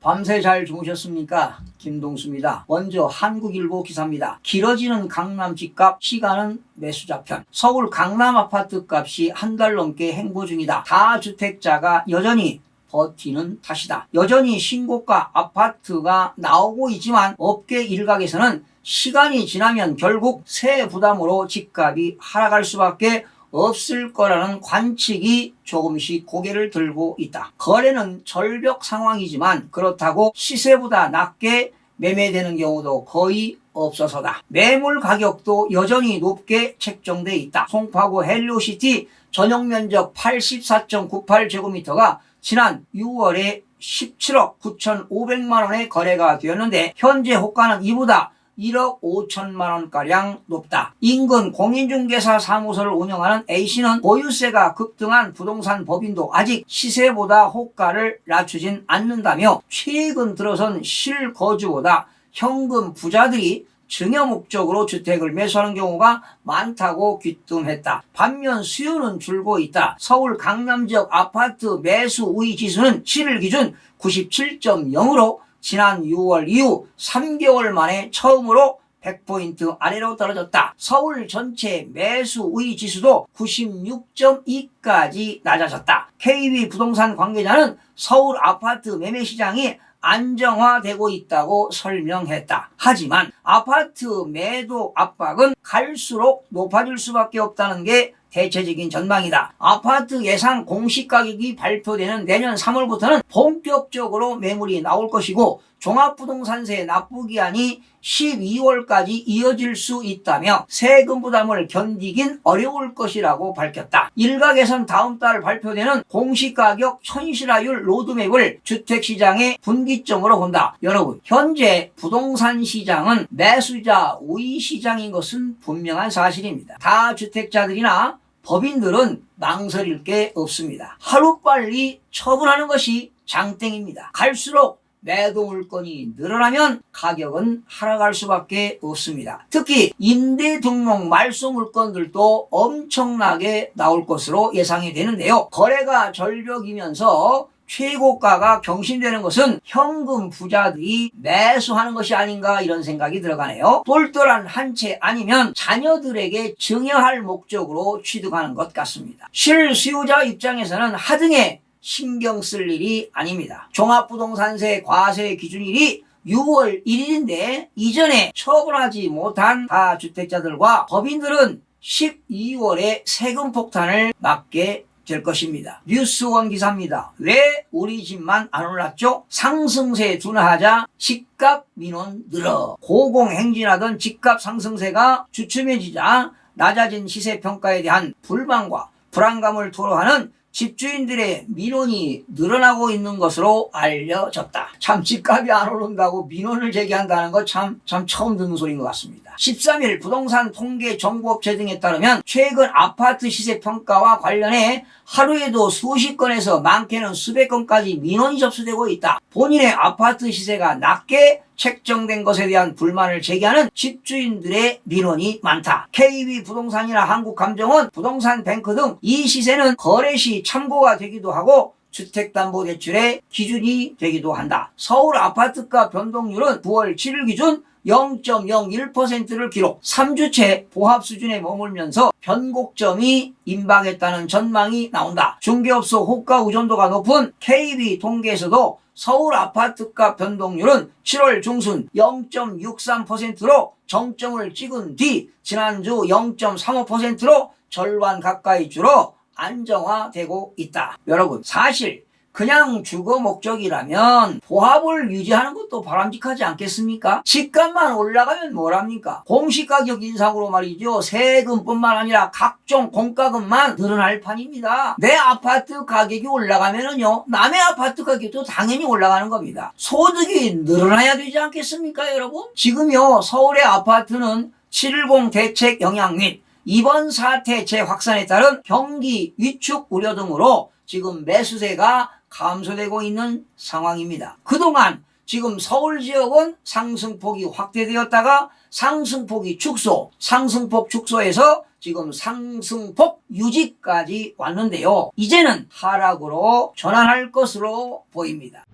밤새 잘 주무셨습니까? 김동수입니다. 먼저 한국일보 기사입니다. 길어지는 강남 집값, 시간은 매수자편. 서울 강남 아파트 값이 한 달 넘게 행보 중이다. 다주택자가 여전히 버티는 탓이다. 여전히 신고가 아파트가 나오고 있지만 업계 일각에서는 시간이 지나면 결국 세 부담으로 집값이 하락할 수밖에 없을 거라는 관측이 조금씩 고개를 들고 있다. 거래는 절벽 상황이지만 그렇다고 시세보다 낮게 매매되는 경우도 거의 없어서다. 매물 가격도 여전히 높게 책정돼 있다. 송파구 헬로시티 전용 면적 84.98제곱미터가 지난 6월에 17억 9,500만 원에 거래가 되었는데 현재 호가는 이보다 1억 5천만 원가량 높다. 인근 공인중개사 사무소를 운영하는 A씨는 보유세가 급등한 부동산 법인도 아직 시세보다 호가를 낮추진 않는다며 최근 들어선 실거주보다 현금 부자들이 증여 목적으로 주택을 매수하는 경우가 많다고 귀띔했다. 반면 수요는 줄고 있다. 서울 강남 지역 아파트 매수 우위 지수는 7일 기준 97.0으로 지난 6월 이후 3개월 만에 처음으로 100포인트 아래로 떨어졌다. 서울 전체 매수 우위 지수도 96.2까지 낮아졌다. KB 부동산 관계자는 서울 아파트 매매 시장이 안정화되고 있다고 설명했다. 하지만 아파트 매도 압박은 갈수록 높아질 수밖에 없다는 게 대체적인 전망이다. 아파트 예상 공시가격이 발표되는 내년 3월부터는 본격적으로 매물이 나올 것이고 종합부동산세 납부기한이 12월까지 이어질 수 있다며 세금 부담을 견디긴 어려울 것이라고 밝혔다. 일각에선 다음 달 발표되는 공시가격 현실화율 로드맵을 주택시장의 분기점으로 본다. 여러분, 현재 부동산 시장은 매수자 우위 시장인 것은 분명한 사실입니다. 다주택자들이나 법인들은 망설일 게 없습니다. 하루빨리 처분하는 것이 장땡입니다. 갈수록 매도 물건이 늘어나면 가격은 하락할 수밖에 없습니다. 특히 임대 등록 말소 물건들도 엄청나게 나올 것으로 예상이 되는데요. 거래가 절벽이면서 최고가가 경신되는 것은 현금 부자들이 매수하는 것이 아닌가 이런 생각이 들어가네요. 똘똘한 한 채 아니면 자녀들에게 증여할 목적으로 취득하는 것 같습니다. 실수요자 입장에서는 하등에 신경 쓸 일이 아닙니다. 종합부동산세 과세 기준일이 6월 1일인데 이전에 처분하지 못한 다주택자들과 법인들은 12월에 세금 폭탄을 맞게 될 것입니다. 뉴스원 기사입니다. 왜 우리 집만 안 올랐죠? 상승세 둔화하자 집값 민원 늘어. 고공행진하던 집값 상승세가 주춤해지자 낮아진 시세평가에 대한 불만과 불안감을 토로하는 집주인들의 민원이 늘어나고 있는 것으로 알려졌다. 참 집값이 안 오른다고 민원을 제기한다는 거 참 처음 듣는 소리인 것 같습니다. 13일 부동산 통계 정보업체 등에 따르면 최근 아파트 시세 평가와 관련해 하루에도 수십 건에서 많게는 수백 건까지 민원이 접수되고 있다. 본인의 아파트 시세가 낮게 책정된 것에 대한 불만을 제기하는 집주인들의 민원이 많다. KB 부동산이나 한국감정원, 부동산뱅크 등 이 시세는 거래 시 참고가 되기도 하고 주택담보대출의 기준이 되기도 한다. 서울 아파트가 변동률은 9월 7일 기준 0.01%를 기록. 3주째 보합 수준에 머물면서 변곡점이 임박했다는 전망이 나온다. 중개업소 호가 의존도가 높은 KB 통계에서도 서울 아파트값 변동률은 7월 중순 0.63%로 정점을 찍은 뒤 지난주 0.35%로 절반 가까이 줄어 안정화되고 있다. 여러분, 사실 그냥 주거 목적이라면 보합을 유지하는 것도 바람직하지 않겠습니까? 집값만 올라가면 뭐랍니까? 공시가격 인상으로 말이죠. 세금뿐만 아니라 각종 공과금만 늘어날 판입니다. 내 아파트 가격이 올라가면은요, 남의 아파트 가격도 당연히 올라가는 겁니다. 소득이 늘어나야 되지 않겠습니까, 여러분? 지금요, 서울의 아파트는 7.10 대책 영향 및 이번 사태 재확산에 따른 경기 위축 우려 등으로 지금 매수세가 감소되고 있는 상황입니다. 그동안 지금 서울 지역은 상승폭이 확대되었다가 상승폭이 축소, 상승폭 축소에서 지금 상승폭 유지까지 왔는데요. 이제는 하락으로 전환할 것으로 보입니다.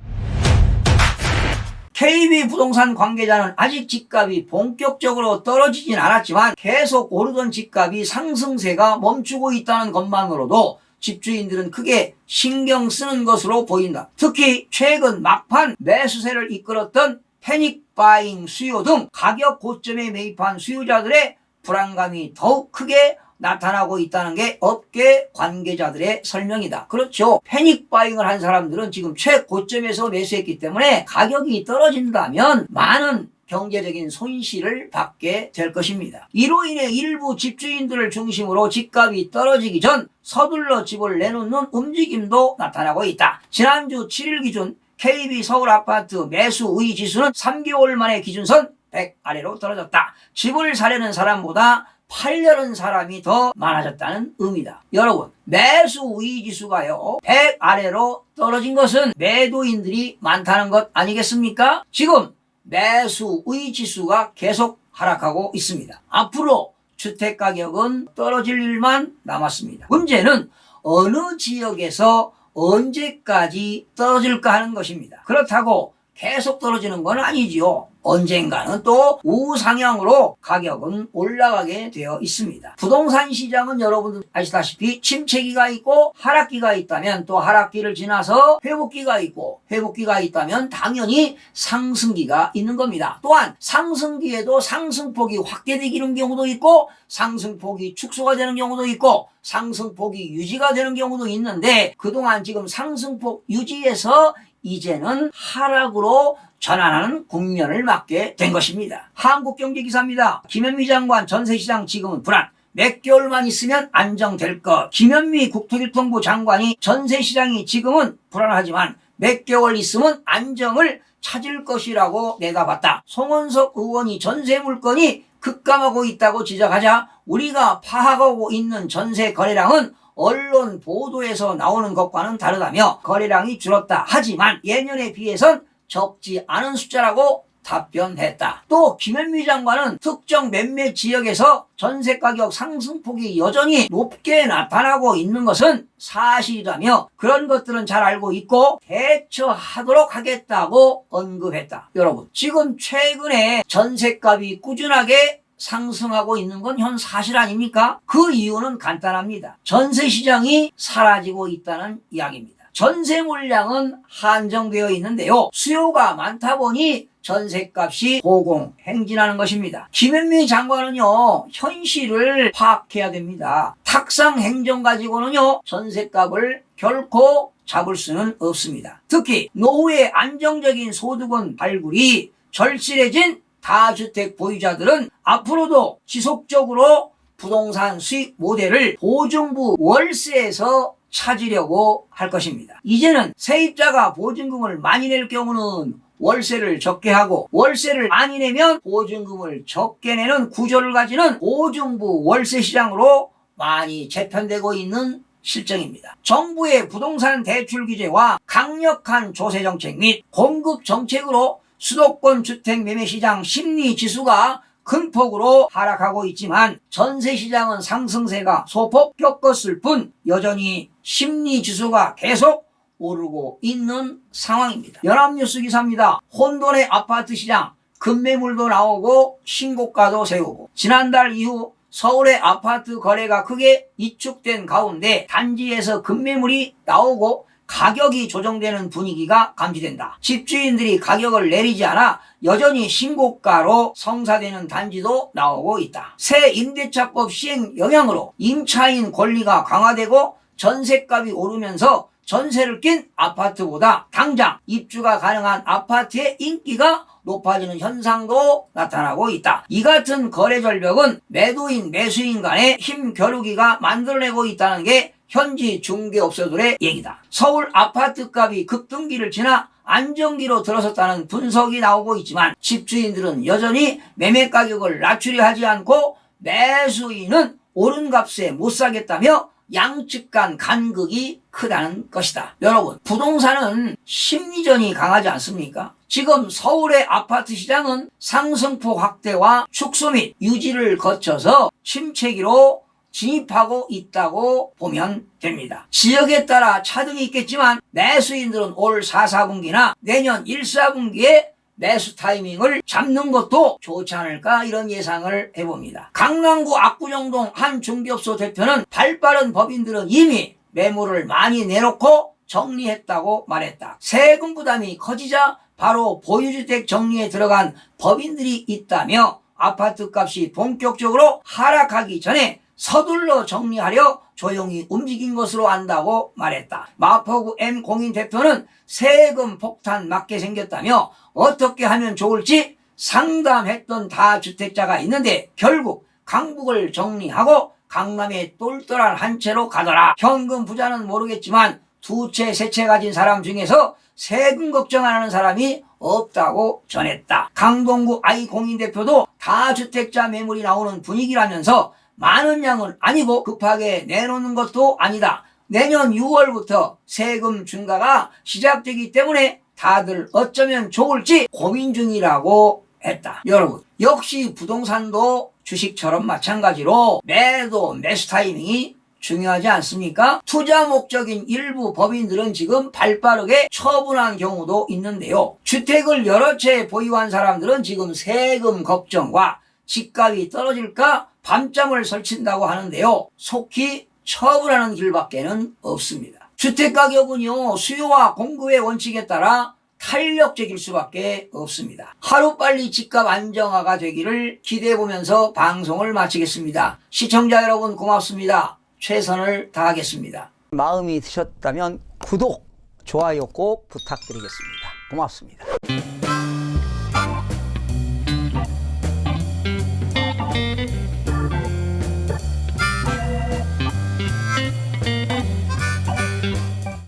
KB 부동산 관계자는 아직 집값이 본격적으로 떨어지진 않았지만 계속 오르던 집값이 상승세가 멈추고 있다는 것만으로도 집주인들은 크게 신경 쓰는 것으로 보인다. 특히 최근 막판 매수세를 이끌었던 패닉 바잉 수요 등 가격 고점에 매입한 수요자들의 불안감이 더욱 크게 나타나고 있다는 게 업계 관계자들의 설명이다. 그렇죠. 패닉 바잉을 한 사람들은 지금 최고점에서 매수했기 때문에 가격이 떨어진다면 많은 경제적인 손실을 받게 될 것입니다. 이로 인해 일부 집주인들을 중심으로 집값이 떨어지기 전 서둘러 집을 내놓는 움직임도 나타나고 있다. 지난주 7일 기준 KB 서울 아파트 매수 우위 지수는 3개월 만에 기준선 100 아래로 떨어졌다. 집을 사려는 사람보다 팔려는 사람이 더 많아졌다는 의미다. 여러분, 매수 우위 지수가요 100 아래로 떨어진 것은 매도인들이 많다는 것 아니겠습니까? 지금 매수 우위 지수가 계속 하락하고 있습니다. 앞으로 주택가격은 떨어질 일만 남았습니다. 문제는 어느 지역에서 언제까지 떨어질까 하는 것입니다. 그렇다고 계속 떨어지는 건 아니지요. 언젠가는 또 우상향으로 가격은 올라가게 되어 있습니다. 부동산 시장은 여러분들 아시다시피 침체기가 있고 하락기가 있다면 또 하락기를 지나서 회복기가 있고 회복기가 있다면 당연히 상승기가 있는 겁니다. 또한 상승기에도 상승폭이 확대되는 경우도 있고 상승폭이 축소가 되는 경우도 있고 상승폭이 유지가 되는 경우도 있는데 그동안 지금 상승폭 유지에서 이제는 하락으로 전환하는 국면을 맞게 된 것입니다. 한국경제기사입니다. 김현미 장관 전세시장 지금은 불안. 몇 개월만 있으면 안정될 것. 김현미 국토교통부 장관이 전세시장이 지금은 불안하지만 몇 개월 있으면 안정을 찾을 것이라고 내다봤다. 송원석 의원이 전세 물건이 급감하고 있다고 지적하자 우리가 파악하고 있는 전세 거래량은 언론 보도에서 나오는 것과는 다르다며 거래량이 줄었다. 하지만 예년에 비해선 적지 않은 숫자라고 답변했다. 또 김현미 장관은 특정 몇몇 지역에서 전세가격 상승폭이 여전히 높게 나타나고 있는 것은 사실이라며 그런 것들은 잘 알고 있고 대처하도록 하겠다고 언급했다. 여러분, 지금 최근에 전세값이 꾸준하게 상승하고 있는 건 현 사실 아닙니까? 그 이유는 간단합니다. 전세 시장이 사라지고 있다는 이야기입니다. 전세 물량은 한정되어 있는데요. 수요가 많다 보니 전세값이 고공행진하는 것입니다. 김현미 장관은요, 현실을 파악해야 됩니다. 탁상 행정 가지고는요, 전세값을 결코 잡을 수는 없습니다. 특히 노후의 안정적인 소득원 발굴이 절실해진 다주택 보유자들은 앞으로도 지속적으로 부동산 수익 모델을 보증부 월세에서 찾으려고 할 것입니다. 이제는 세입자가 보증금을 많이 낼 경우는 월세를 적게 하고 월세를 많이 내면 보증금을 적게 내는 구조를 가지는 보증부 월세 시장으로 많이 재편되고 있는 실정입니다. 정부의 부동산 대출 규제와 강력한 조세 정책 및 공급 정책으로 수도권 주택 매매 시장 심리 지수가 큰 폭으로 하락하고 있지만 전세 시장은 상승세가 소폭 꺾었을 뿐 여전히 심리 지수가 계속 오르고 있는 상황입니다. 연합뉴스 기사입니다. 혼돈의 아파트 시장, 급매물도 나오고 신고가도 세우고 지난달 이후 서울의 아파트 거래가 크게 위축된 가운데 단지에서 급매물이 나오고 가격이 조정되는 분위기가 감지된다. 집주인들이 가격을 내리지 않아 여전히 신고가로 성사되는 단지도 나오고 있다. 새 임대차법 시행 영향으로 임차인 권리가 강화되고 전셋값이 오르면서 전세를 낀 아파트보다 당장 입주가 가능한 아파트의 인기가 높아지는 현상도 나타나고 있다. 이 같은 거래 절벽은 매도인 매수인 간의 힘 겨루기가 만들어내고 있다는 게 현지 중개업소들의 얘기다. 서울 아파트값이 급등기를 지나 안정기로 들어섰다는 분석이 나오고 있지만 집주인들은 여전히 매매 가격을 낮추려 하지 않고 매수인은 오른 값에 못 사겠다며 양측 간 간극이 크다는 것이다. 여러분, 부동산은 심리전이 강하지 않습니까? 지금 서울의 아파트 시장은 상승폭 확대와 축소 및 유지를 거쳐서 침체기로 진입하고 있다고 보면 됩니다. 지역에 따라 차등이 있겠지만 매수인들은 올 4, 4분기나 내년 1, 4분기에 매수 타이밍을 잡는 것도 좋지 않을까 이런 예상을 해봅니다. 강남구 압구정동 한 중개업소 대표는 발빠른 법인들은 이미 매물을 많이 내놓고 정리했다고 말했다. 세금 부담이 커지자 바로 보유주택 정리에 들어간 법인들이 있다며 아파트 값이 본격적으로 하락하기 전에 서둘러 정리하려 조용히 움직인 것으로 안다고 말했다. 마포구 M공인 대표는 세금 폭탄 맞게 생겼다며 어떻게 하면 좋을지 상담했던 다주택자가 있는데 결국 강북을 정리하고 강남에 똘똘한 한 채로 가더라. 현금 부자는 모르겠지만 두 채, 세 채 가진 사람 중에서 세금 걱정 안 하는 사람이 없다고 전했다. 강동구 I공인 대표도 다주택자 매물이 나오는 분위기라면서 많은 양은 아니고 급하게 내놓는 것도 아니다. 내년 6월부터 세금 중과가 시작되기 때문에 다들 어쩌면 좋을지 고민 중이라고 했다. 여러분, 역시 부동산도 주식처럼 마찬가지로 매도, 매수 타이밍이 중요하지 않습니까? 투자 목적인 일부 법인들은 지금 발빠르게 처분한 경우도 있는데요. 주택을 여러 채 보유한 사람들은 지금 세금 걱정과 집값이 떨어질까 밤잠을 설친다고 하는데요. 속히 처분하는 길밖에는 없습니다. 주택가격은요, 수요와 공급의 원칙에 따라 탄력적일 수밖에 없습니다. 하루빨리 집값 안정화가 되기를 기대해보면서 방송을 마치겠습니다. 시청자 여러분 고맙습니다. 최선을 다하겠습니다. 마음이 드셨다면 구독, 좋아요 꼭 부탁드리겠습니다. 고맙습니다.